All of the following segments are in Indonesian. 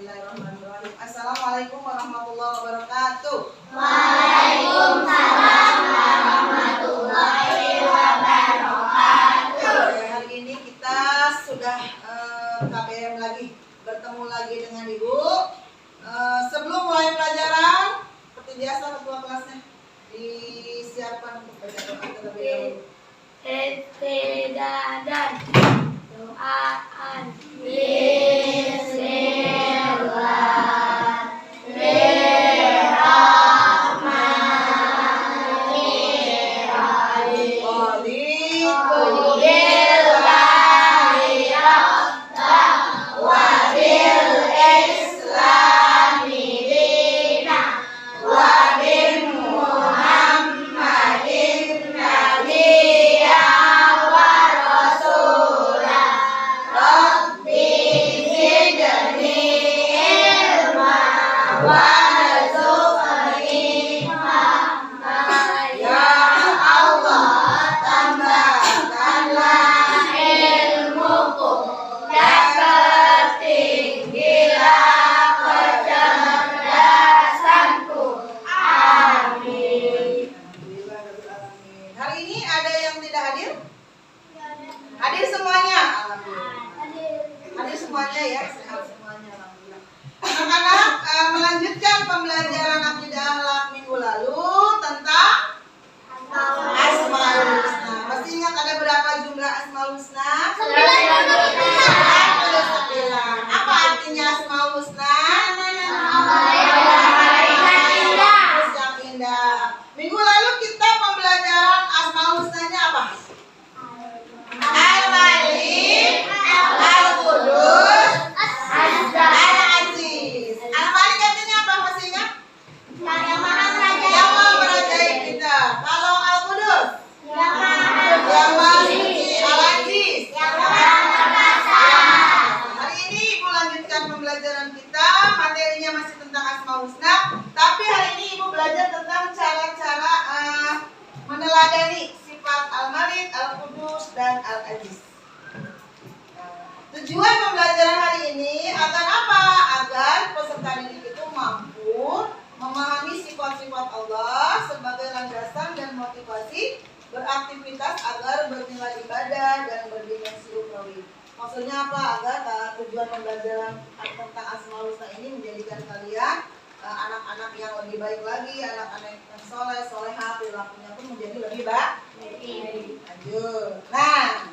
Bismillahirrahmanirrahim. Assalamualaikum warahmatullahi wabarakatuh. Waalaikumsalam warahmatullahi wabarakatuh. Hari ini kita sudah KBM lagi, bertemu lagi dengan Ibu. Sebelum mulai pelajaran, seperti biasa ketua kelasnya disiapkan untuk baca doa terlebih dahulu. Istidadan doaan. Hadir semuanya, alhamdulillah. Hadir semuanya ya, sehat semuanya, alhamdulillah. Anak-anak melanjutkan pembelajaran akidah akhlak minggu lalu tentang Asmaul Husna. Masih ingat ada berapa jumlah Asmaul Husna? 9. Apa artinya Asmaul Husna? Yang indah. Minggu lalu kita pembelajaran Asmaul Husnanya apa? Al-Malik, Al-Qudus, Al-Aziz. Al-Malik artinya apa? Masih ingat? Yang maha merajai kita. Kalau Al-Qudus? Yang maha suci. Al-Aziz? Yang maha perkasa. Hari ini Ibu lanjutkan pembelajaran kita. Materinya masih tentang Asmaul Husna, tapi hari ini Ibu belajar tentang cara-cara meneladani sifat Al-Malik, Al-Qudus, dan Al-Aziz. Tujuan pembelajaran hari ini agar apa? Agar peserta didik itu mampu memahami sifat-sifat Allah sebagai landasan dan motivasi beraktivitas agar bernilai ibadah dan berdimensi ukhrawi. Maksudnya apa? Agar tujuan pembelajaran tentang Asmaul Husna ini menjadikan kalian anak-anak yang lebih baik lagi, anak-anak yang soleh, solehah, perilakunya pun menjadi lebih baik. Lanjut. Nah,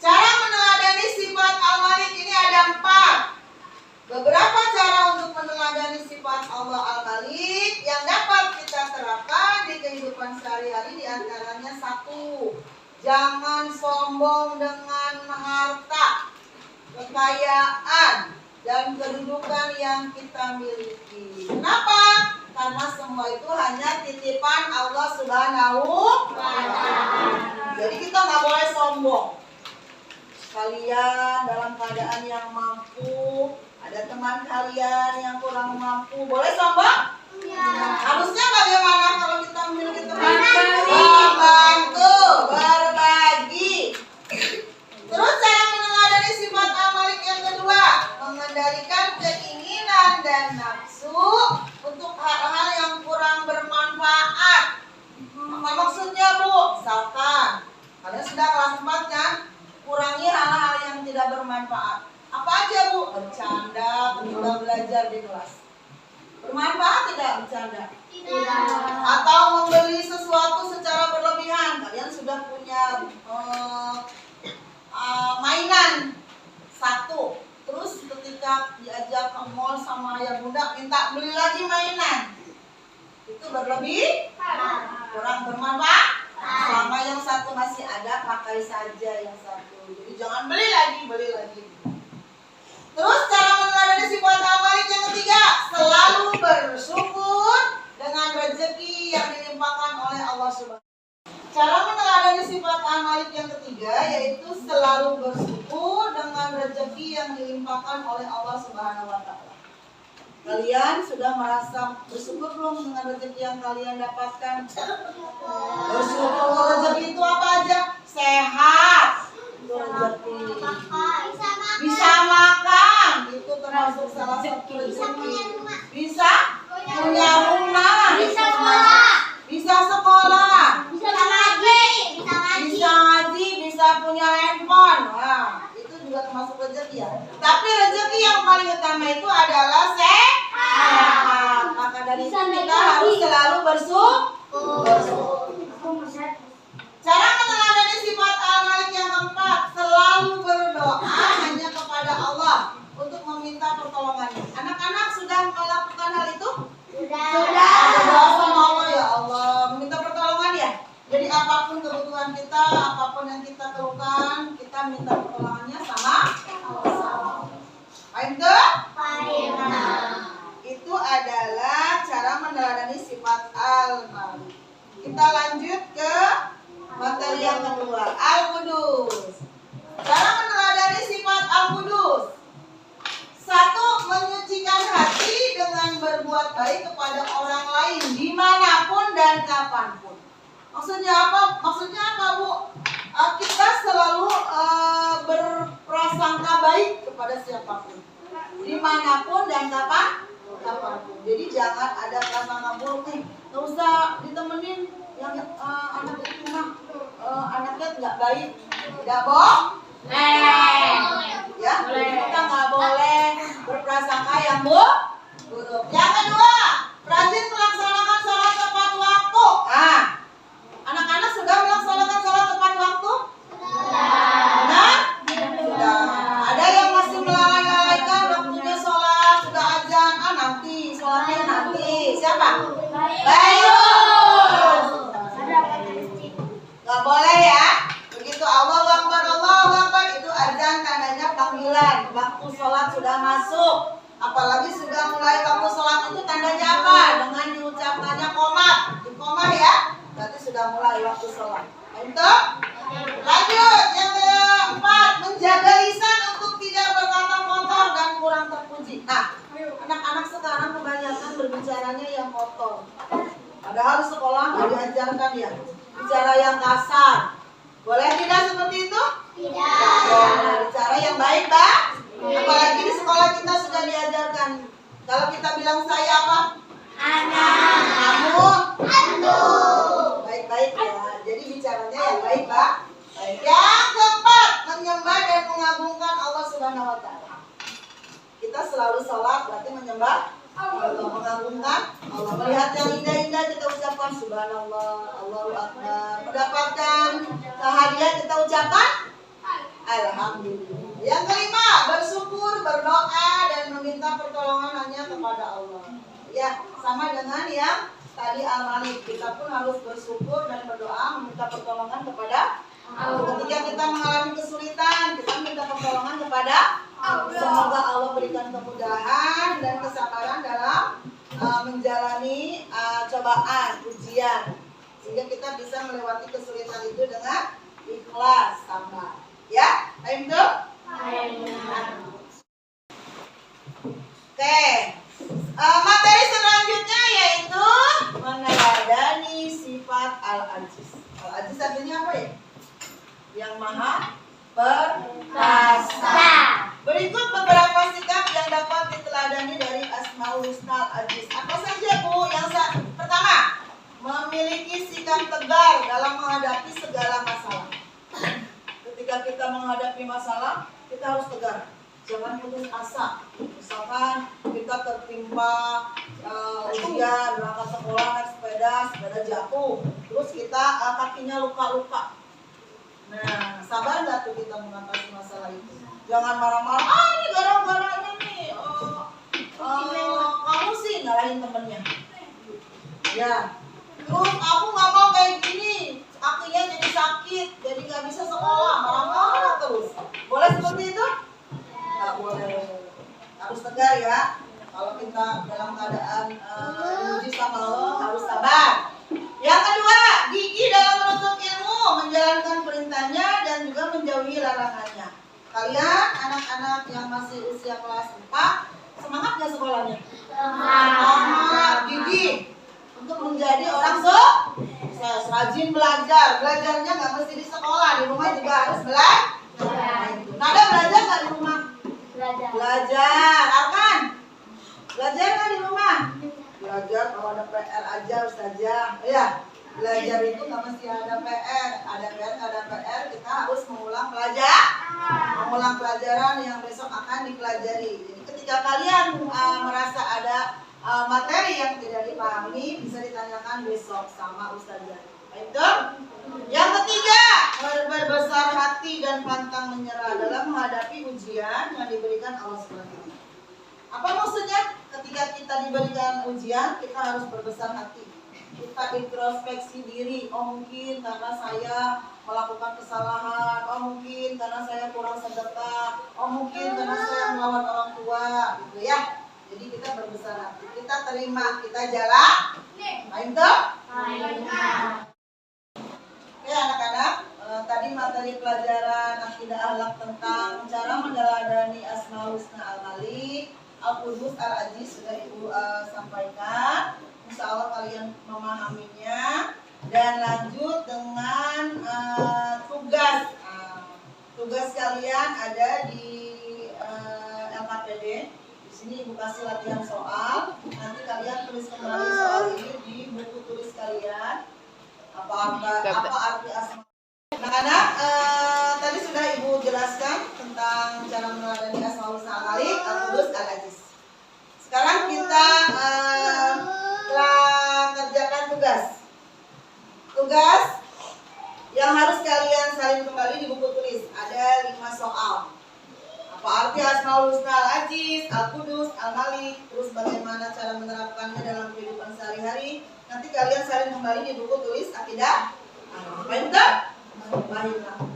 cara meneladani sifat Al-Malik ini ada 4. Beberapa cara untuk meneladani sifat Allah Al-Malik yang dapat kita terapkan di kehidupan sehari-hari, diantaranya 1. Jangan sombong dengan harta, kekayaan, dan kedudukan yang kita miliki. Kenapa? Karena semua itu hanya titipan Allah Subhanahu wa Ta'ala. Jadi kita nggak boleh sombong. Kalian dalam keadaan yang mampu, ada teman kalian yang kurang mampu, boleh sombong? Ya. Harusnya bagaimana kalau kita memiliki teman? Membantu, berbagi. Terus cara meneladani sifat Al-Malik yang kedua, mengendalikan keinginan dan nafsu untuk hal-hal yang kurang bermanfaat. Apa maksudnya, Bu? Misalkan kalian sudah kelas 4 kan? Kurangi hal-hal yang tidak bermanfaat. Apa aja, Bu? Bercanda ketika belajar di kelas. Bermanfaat tidak bercanda? Tidak. Atau membeli sesuatu secara berlebihan. Kalian sudah punya mainan 1. Terus ketika diajak ke mall sama ayah bunda minta beli lagi mainan, itu berlebih, kurang bermanfaat. Selama yang 1 masih ada, pakai saja yang 1. Jadi jangan beli lagi. Terus cara meneladani sifat Al-Malik yang ketiga, selalu bersyukur dengan rezeki yang dilimpahkan oleh Allah Subhanahu. Cara meneladani sifat Al-Malik yang ketiga yaitu selalu bersyukur dengan rezeki yang dilimpahkan oleh Allah Subhanahu wa Ta'ala. Kalian sudah merasa bersyukur belum dengan rezeki yang kalian dapatkan? Bersyukur. Rezeki itu apa aja? Sehat, itu rezeki. Bisa makan, itu termasuk salah satu rezeki. Bisa punya rumah, Bisa sekolah. bisa sekolah, Bisa ngaji. Bisa bisa ngaji, bisa punya handphone. Nah, itu juga termasuk rezeki ya. Tapi rezeki yang paling utama itu adalah sehat. Maka dari itu kita harus selalu bersyukur. Cara meneladani sifat Al-Malik yang keempat, selalu berdoa hanya kepada Allah untuk meminta pertolongannya. Anak-anak sudah melakukan hal itu? Sudah. Berdoa sama Allah, ya Allah, meminta pertolongan ya. Jadi apapun kebutuhan kita, apapun yang kita keluhkan, kita minta pertolongannya sama Allah. Paham tuh? Itu adalah cara meneladani sifat Al-Malik. Kita lanjut ke materi yang kedua, Al-Qudus. Cara meneladani sifat Al-Qudus. 1. Menyucikan hati dengan berbuat baik kepada orang lain dimanapun dan kapanpun. Maksudnya apa? Bu? Kita selalu berprasangka baik kepada siapapun, dimanapun dan kapanpun. Jadi jangan ada prasangka buruk. Nggak usah ditemenin yang anak itu mah anaknya nggak baik, tidak ya, kita nggak boleh berprasangka yang buruk. Yang kedua, rajin melaksanakan sholat tepat waktu. Anak-anak sudah melaksanakan sholat tepat waktu? Benar? Sudah. Ada yang masih melalaikan waktunya sholat, sudah azan, nanti sholatnya nanti. Siapa? Bayu. Nggak boleh ya. Begitu Allahu Akbar itu azan, tandanya panggilan. Waktu sholat sudah masuk. Apalagi sudah mulai waktu sholat itu tandanya apa? Dengan diucapkannya qomat. Iqomah ya. Berarti sudah mulai waktu sholat. Itu. Lanjut yang keempat, menjaga lisan untuk tidak berkata kotor dan kurang terpuji. Nah, anak-anak sekarang kebanyakan berbicaranya yang kotor. Padahal di sekolah nggak diajarkan ya. Bicara yang kasar. Boleh tidak seperti itu? Tidak. Boleh. Bicara yang baik, Mbak. Apalagi di sekolah kita sudah diajarkan. Kalau kita bilang saya apa? Anak. Kamu? Antum. Baik-baik ya. Jadi bicaranya yang baik, Mbak. Baik. Yang keempat, menyembah dan mengagungkan Allah Subhanahu wa taala. Kita selalu sholat berarti menyembah Allah, mengagungkan Allah. Melihat yang indah-indah kita ucapkan subhanallah, Allahu akbar. Mendapatkan hadiah kita ucapkan alhamdulillah. Yang kelima, bersyukur, berdoa dan meminta pertolongan hanya kepada Allah. Ya, sama dengan yang tadi Al-Malik. Kita pun harus bersyukur dan berdoa meminta pertolongan kepada Allah. Ketika kita mengalami kesulitan, kita minta pertolongan kepada Allah. Semoga Allah berikan kemudahan dan kesabaran dalam menjalani cobaan, ujian, sehingga kita bisa melewati kesulitan itu dengan ikhlas, sabar. Ya, ayo tuh. Oke, materi selanjutnya yaitu meneladani sifat Al-Aziz. Al-Aziz artinya apa ya? Yang maha perkasa. Berikut beberapa sikap yang dapat diteladani dari Asmaul Husna Al-Aziz. Apa saja, Bu? Yang pertama, memiliki sikap tegar dalam menghadapi segala masalah. Ketika kita menghadapi masalah, kita harus tegar. Jangan putus asa. Misalkan kita tertimpa ujian, berangkat sekolah naik sepeda jatuh, terus kita kakinya luka-luka. Nah, sabar nggak tuh kita mengatasi masalah itu? Jangan marah-marah. Ini gara-garanya nih. Kamu sih nyalahin temennya. Ya. Terus aku nggak mau kayak gini. Kakinya jadi sakit, jadi nggak bisa sekolah. Marah-marah terus. Boleh seperti itu? Nggak boleh. Harus tegar ya. Kalau kita dalam keadaan diuji sama Allah, harus sabar. Yang kedua, gigih dalam menuntut ilmu, menjalankan perintahnya dan juga menjauhi larangannya. Kalian anak-anak yang masih usia kelas 4, semangat nggak sekolahnya? Semangat, gigih untuk menjadi orang sukses, rajin belajar. Belajarnya nggak mesti di sekolah, di rumah juga harus belajar. Nada belajar nggak di rumah? Belajar. Belajar. Arkan, belajar nggak di rumah? Belajar kalau ada PR aja Ustazah. Ya, belajar itu nggak mesti ada PR. Ada PR, nggak ada PR, kita harus mengulang mengulang pelajaran yang besok akan dipelajari. Jadi ketika kalian merasa ada materi yang tidak dipahami, bisa ditanyakan besok sama Ustazah. Baik dong? Yang ketiga, berbesar hati dan pantang menyerah dalam menghadapi ujian yang diberikan Allah SWT. Apa maksudnya? Ketika kita diberikan ujian, kita harus berbesar hati. Kita introspeksi diri. Oh mungkin karena saya melakukan kesalahan. Oh mungkin karena saya kurang sedekah. Oh mungkin karena saya melawan orang tua, gitu ya. Jadi kita berbesar hati. Kita terima, kita jalan. Baik toh? Oke anak-anak, tadi materi pelajaran akidah akhlak tentang cara meneladani Asmaul Husna Al-Malik, Al-Qudus, Al-Aziz sudah Ibu sampaikan. Insya Allah kalian memahaminya. Dan lanjut dengan tugas. Tugas kalian ada di LKPD. Di sini Ibu kasih latihan soal. Nanti kalian tulis kembali soal ini di buku tulis kalian. Apa arti asma? Anak-anak, tadi sudah Ibu jelaskan tentang cara meneladani Asmaul Husna Al-Malik, Al-Qudus, Al-Aziz. Sekarang kita telah kerjakan tugas. Tugas yang harus kalian salin kembali di buku tulis. Ada 5 soal. Apa arti Asmaul Husna Al-Aziz, Al-Qudus, Al-Malik, terus bagaimana cara menerapkannya dalam kehidupan sehari-hari. Nanti kalian salin kembali di buku tulis akidah. Baik tak? Baiklah.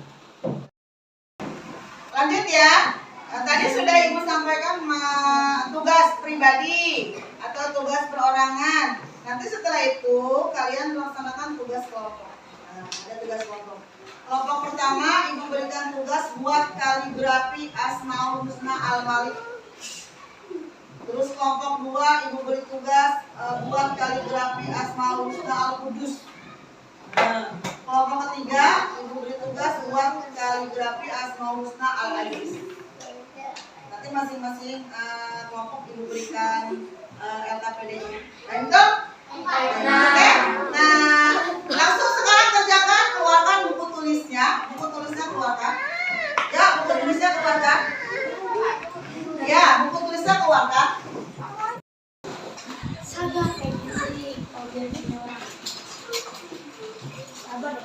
Lanjut ya. Tadi sudah Ibu sampaikan tugas pribadi atau tugas perorangan. Nanti setelah itu kalian melaksanakan tugas kelompok. Ada tugas kelompok. Kelompok pertama Ibu berikan tugas buat kaligrafi Asmaul Husna Al-Malik. Terus kelompok 2 Ibu beri tugas buat kaligrafi Asmaul Husna Al-Qudus. Kelompok ketiga Ibu beri tugas buat kaligrafi Asmaul Husna Al-Aziz. Nanti masing-masing kelompok Ibu berikan LKPD-nya. Baik toh? Oke. Nah, langsung sekarang kerjakan, keluarkan buku tulisnya. Buku tulisnya keluarkan. Ya, buku tulisnya keluarkan. Ya, buku tulisnya keluarkan. Sabar.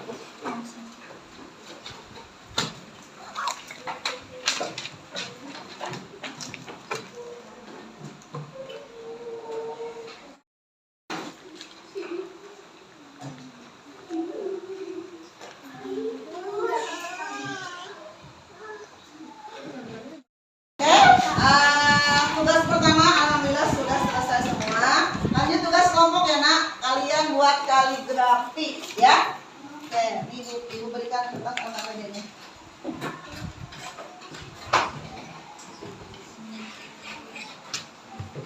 Tugas pertama alhamdulillah sudah selesai semua. Lanjut tugas kelompok ya nak. Kalian buat kaligrafi ya. Oke, Ibu berikan kertas LKPD-nya.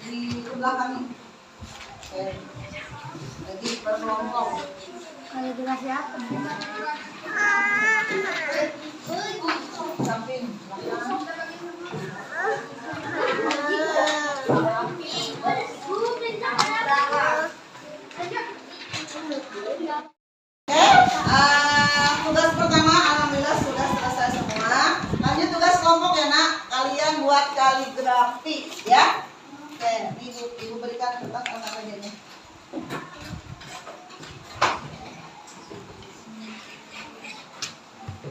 Di belakang nih. Oke. Lagi per kelompok. Kaligrafi apa? Samping belakang. Tugas pertama alhamdulillah sudah selesai semua. Lanjut tugas kelompok ya nak. Kalian buat kaligrafi ya. Oke, Ibu berikan kertas LKPD-nya.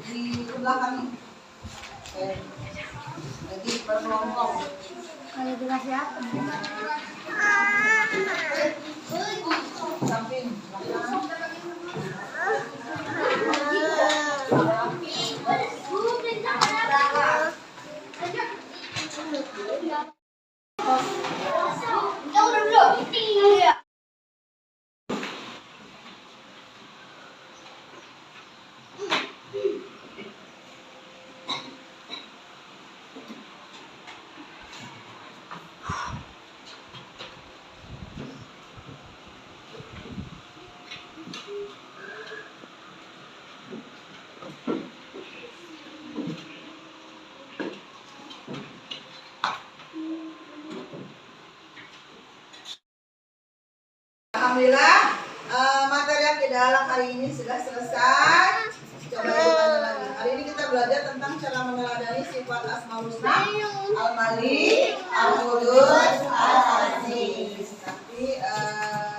Di belakang nih. Oke. Lagi per kelompok. Kaligrafi apa? Samping belakang. Alhamdulillah materi yang di dalam hari ini sudah selesai. Coba kita lagi. Hari ini kita belajar tentang cara meneladani sifat Asmaul Husna, Al-Malik, Al-Qudus, Al-Aziz. Nanti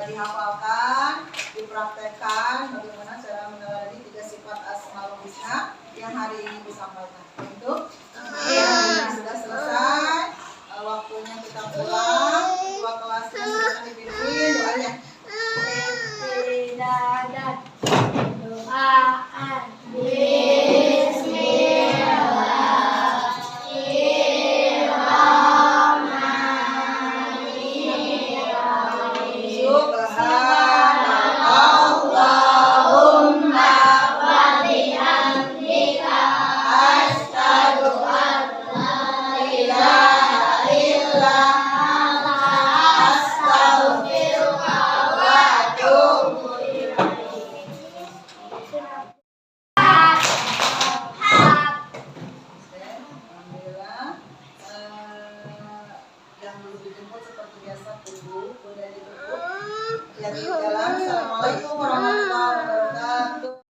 dihafalkan, dipraktekkan bagaimana cara meneladani 3 sifat Asmaul Husna yang hari ini disampaikan. Itu sudah selesai. Waktunya kita pulang. Ketua kelasnya silakan dipimpin doanya. Dadat doaan Subhanallahumma wa bihamdika asyhadu an la ilaha illa anta astaghfiruka wa atubu Alhamdulillah. Yang belum dijemput seperti biasa tunggu, udah dijemput. Lihat di dalam. Assalamualaikum warahmatullahi wabarakatuh.